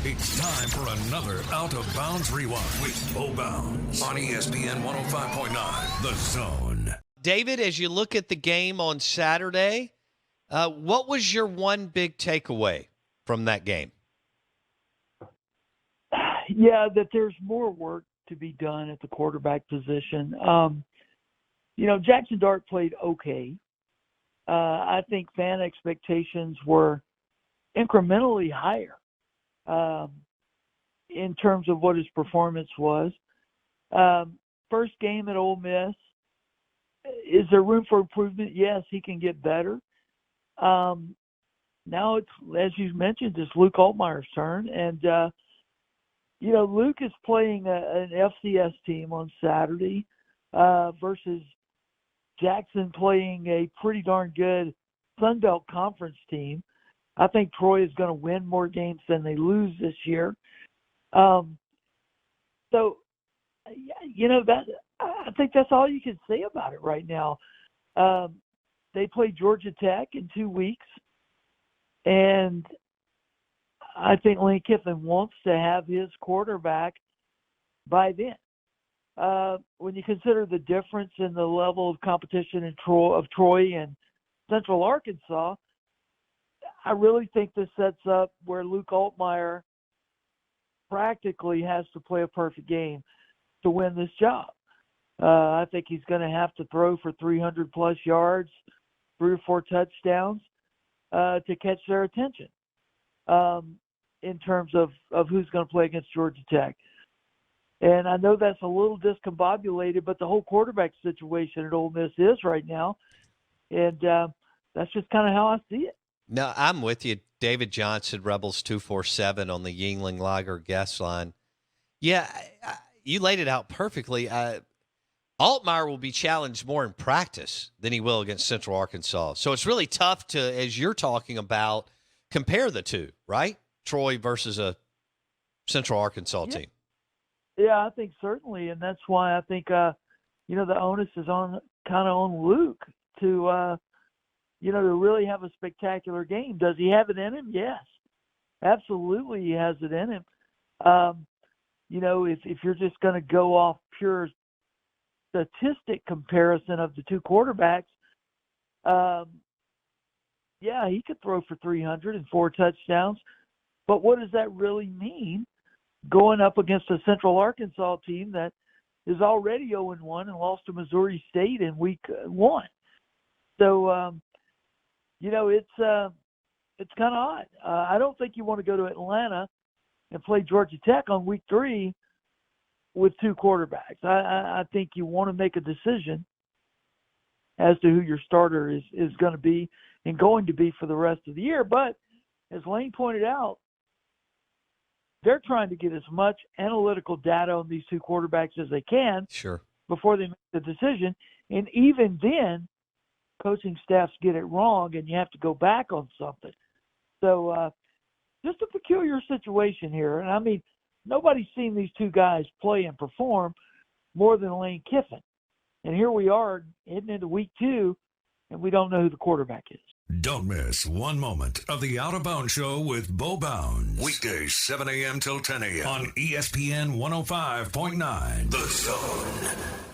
It's time for another Out of Bounds Rewind with Bo Bounds on ESPN 105.9, The Zone. David, as you look at the game on Saturday, what was your one big takeaway from that game? Yeah, that there's more work to be done at the quarterback position. Jaxson Dart played okay. I think fan expectations were incrementally higher in terms of what his performance was. First game at Ole Miss. Is there room for improvement? Yes, he can get better. Now it's, as you mentioned, it's Luke Altmyer's turn. And, Luke is playing an FCS team on Saturday versus Jaxson playing a pretty darn good Sun Belt Conference team. I think Troy is going to win more games than they lose this year. I think that's all you can say about it right now. They play Georgia Tech in 2 weeks, and I think Lane Kiffin wants to have his quarterback by then. When you consider the difference in the level of competition in Troy and Central Arkansas, I really think this sets up where Luke Altmyer practically has to play a perfect game to win this job. I think he's going to have to throw for 300-plus yards, 3 or 4 touchdowns to catch their attention in terms of who's going to play against Georgia Tech. And I know that's a little discombobulated, but the whole quarterback situation at Ole Miss is right now. And that's just kind of how I see it. No, I'm with you. David Johnson, Rebels 247 on the Yuengling Lager guest line. Yeah, you laid it out perfectly. Altmyer will be challenged more in practice than he will against Central Arkansas. So it's really tough to, as you're talking about, compare the two, right? Troy versus a Central Arkansas team. Yeah, I think certainly, and that's why I think the onus is on Luke to really have a spectacular game. Does he have it in him? Yes, absolutely, he has it in him. If you're just going to go off pure statistic comparison of the two quarterbacks, he could throw for 300 and 4 touchdowns. But what does that really mean going up against a Central Arkansas team that is already 0-1 and lost to Missouri State in week 1? So, it's kind of odd. I don't think you want to go to Atlanta and play Georgia Tech on week 3 with 2 quarterbacks. I think you want to make a decision as to who your starter is going to be and going to be for the rest of the year. But as Lane pointed out, they're trying to get as much analytical data on these 2 quarterbacks as they can before they make the decision. And even then, coaching staffs get it wrong, and you have to go back on something. So just a peculiar situation here. And, I mean, nobody's seen these 2 guys play and perform more than Lane Kiffin. And here we are heading into week 2, and we don't know who the quarterback is. Don't miss one moment of the Out of Bounds Show with Bo Bounds. Weekdays, 7 a.m. till 10 a.m. on ESPN 105.9, The Zone.